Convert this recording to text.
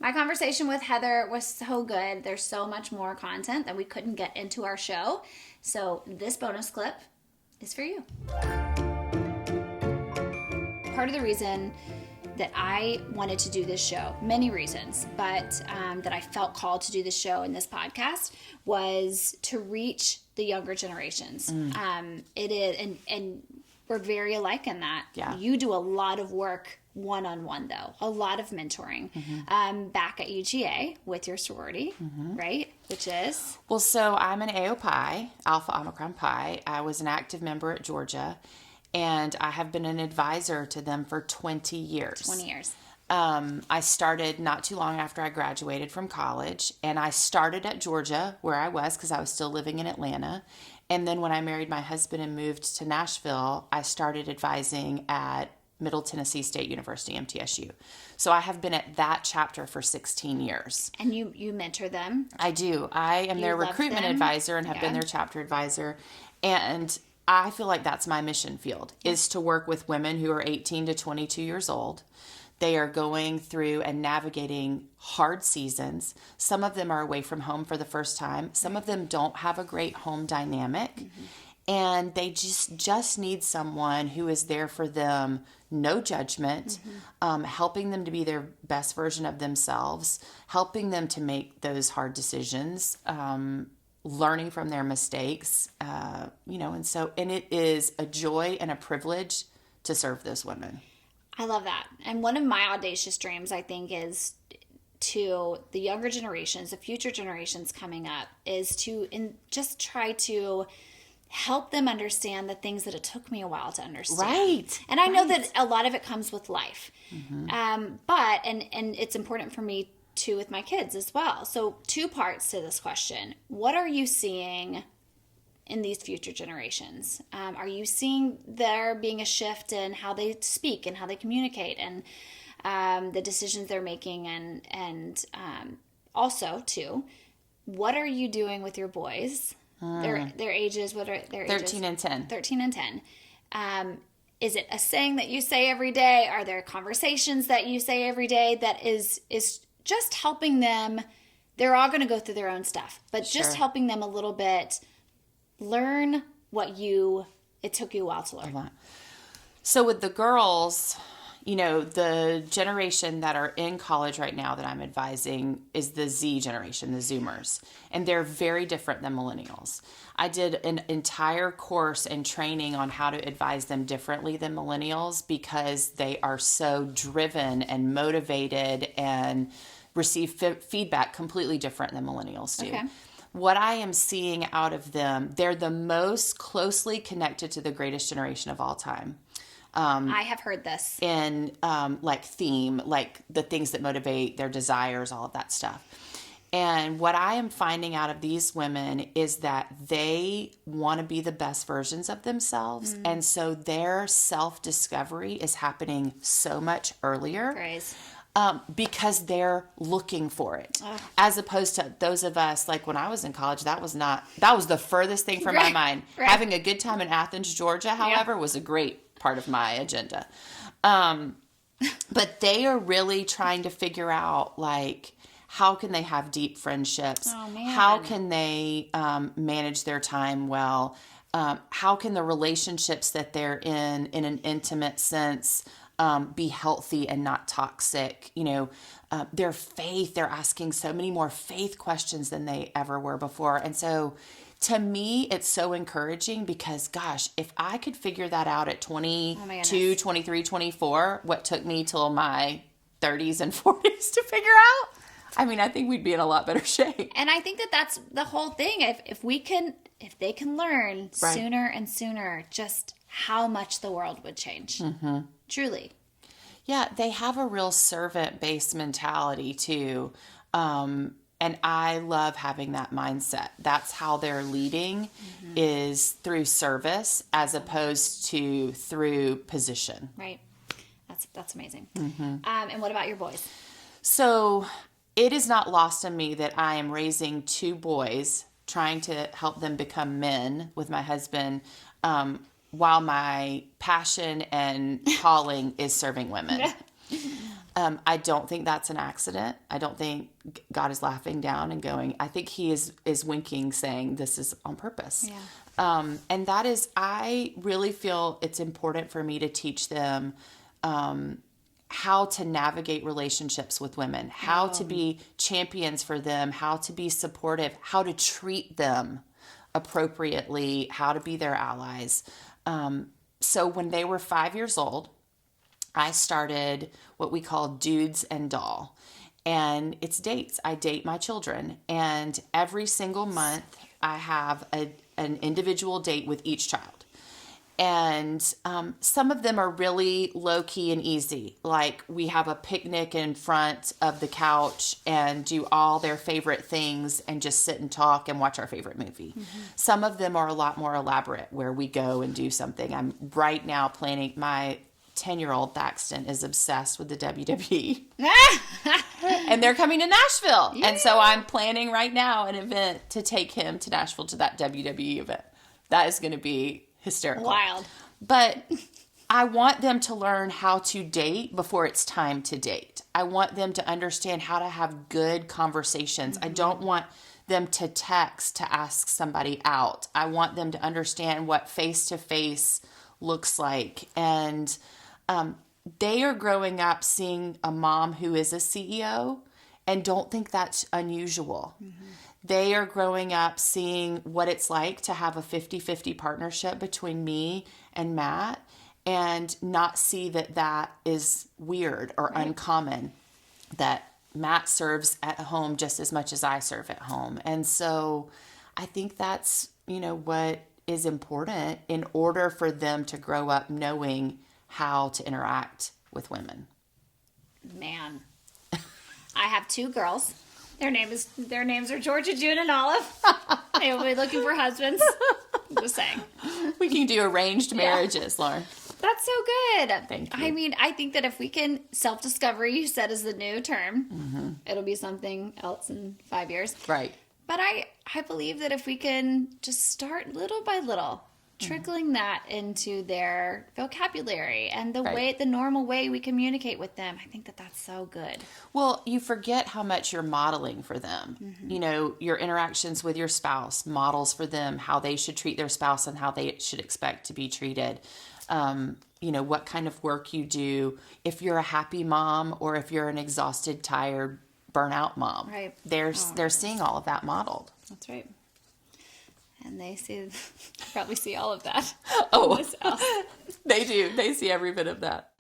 My conversation with Heather was so good. There's so much more content that we couldn't get into our show. So this bonus clip is for you. Part of the reason that I wanted to do this show, many reasons, but that I felt called to do this show and this podcast was to reach the younger generations. It is, and we're very alike in that. Yeah. You do a lot of work one-on-one, though, a lot of mentoring back at UGA with your sorority, right? Which is? Well, so I'm an AO Pi, Alpha Omicron Pi. I was an active member at Georgia, and I have been an advisor to them for 20 years. 20 years. I started not too long after I graduated from college, and I started at Georgia where I was because I was still living in Atlanta. And then when I married my husband and moved to Nashville, I started advising at Middle Tennessee State University, MTSU. So I have been at that chapter for 16 years. And you mentor them? I do. I am their recruitment advisor and have been their chapter advisor. And I feel like that's my mission field, is to work with women who are 18 to 22 years old. They are going through and navigating hard seasons. Some of them are away from home for the first time. Some of them don't have a great home dynamic. And they just need someone who is there for them, no judgment, helping them to be their best version of themselves, helping them to make those hard decisions, learning from their mistakes, and it is a joy and a privilege to serve those women. I love that. And one of my audacious dreams, I think, is to the younger generations, the future generations coming up, is to just try to help them understand the things that it took me a while to understand. Right. And I know that a lot of it comes with life. But it's important for me too with my kids as well. So 2 parts to this question. What are you seeing in these future generations? Are you seeing there being a shift in how they speak and how they communicate and the decisions they're making? And also, too, what are you doing with your boys? Their ages, what are their ages? 13 and 10. 13 and 10. Is it a saying that you say every day? Are there conversations that you say every day that is just helping them? They're all going to go through their own stuff, but just helping them a little bit learn what it took you a while to learn. So with the girls, the generation that are in college right now that I'm advising is the Z generation, the Zoomers. And they're very different than millennials. I did an entire course and training on how to advise them differently than millennials because they are so driven and motivated and receive feedback completely different than millennials do. Okay. What I am seeing out of them, they're the most closely connected to the greatest generation of all time. I have heard this. In theme, like the things that motivate their desires, all of that stuff. And what I am finding out of these women is that they want to be the best versions of themselves. And so their self-discovery is happening so much earlier. Praise. Because they're looking for it. As opposed to those of us, like when I was in college, that was the furthest thing from my mind. Right. Having a good time in Athens, Georgia, however, was a great part of my agenda. But they are really trying to figure out, how can they have deep friendships? Oh, man. How can they manage their time well? How can the relationships that they're in an intimate sense, be healthy and not toxic? Their faith, they're asking so many more faith questions than they ever were before. And so to me, it's so encouraging because, gosh, if I could figure that out at 22, 23, 24, what took me till my 30s and 40s to figure out, I think we'd be in a lot better shape. And I think that that's the whole thing. If they can learn sooner and sooner just how much the world would change. Mm-hmm. Truly. Yeah, they have a real servant-based mentality too. And I love having that mindset. That's how they're leading, is through service as opposed to through position. Right. That's amazing. And what about your boys? So it is not lost on me that I am raising 2 boys, trying to help them become men with my husband, while my passion and calling is serving women. I don't think that's an accident. I don't think God is laughing down and going, I think he is winking, saying this is on purpose. Yeah. And that is, I really feel it's important for me to teach them how to navigate relationships with women, how to be champions for them, how to be supportive, how to treat them appropriately, how to be their allies. So when they were 5 years old, I started what we call Dudes and Doll. And it's dates. I date my children. And every single month, I have an individual date with each child. And some of them are really low-key and easy. Like we have a picnic in front of the couch and do all their favorite things and just sit and talk and watch our favorite movie. Mm-hmm. Some of them are a lot more elaborate where we go and do something. I'm right now planning, my 10-year-old Thaxton is obsessed with the WWE. And they're coming to Nashville. Yeah. And so I'm planning right now an event to take him to Nashville to that WWE event. That is going to be hysterical. Wild. But I want them to learn how to date before it's time to date. I want them to understand how to have good conversations. Mm-hmm. I don't want them to text to ask somebody out. I want them to understand what face-to-face looks like. And they are growing up seeing a mom who is a CEO and don't think that's unusual. Mm-hmm. They are growing up seeing what it's like to have a 50-50 partnership between me and Matt and not see that that is weird or uncommon, that Matt serves at home just as much as I serve at home. And so I think that's, what is important in order for them to grow up knowing how to interact with women. Man, I have 2 girls. Their names are Georgia, June, and Olive. They will be looking for husbands. I'm just saying. We can do arranged marriages, Lauren. That's so good. Thank you. I mean, I think that if we can, self-discovery, you said, is the new term. Mm-hmm. It'll be something else in 5 years. Right. But I believe that if we can just start little by little, trickling that into their vocabulary and the normal way we communicate with them, I think that that's so good. Well, you forget how much you're modeling for them. Mm-hmm. Your interactions with your spouse models for them how they should treat their spouse and how they should expect to be treated. What kind of work you do, if you're a happy mom or if you're an exhausted, tired, burnout mom. Right. They're seeing all of that modeled. That's right. And they probably see all of that. Oh, they do. They see every bit of that.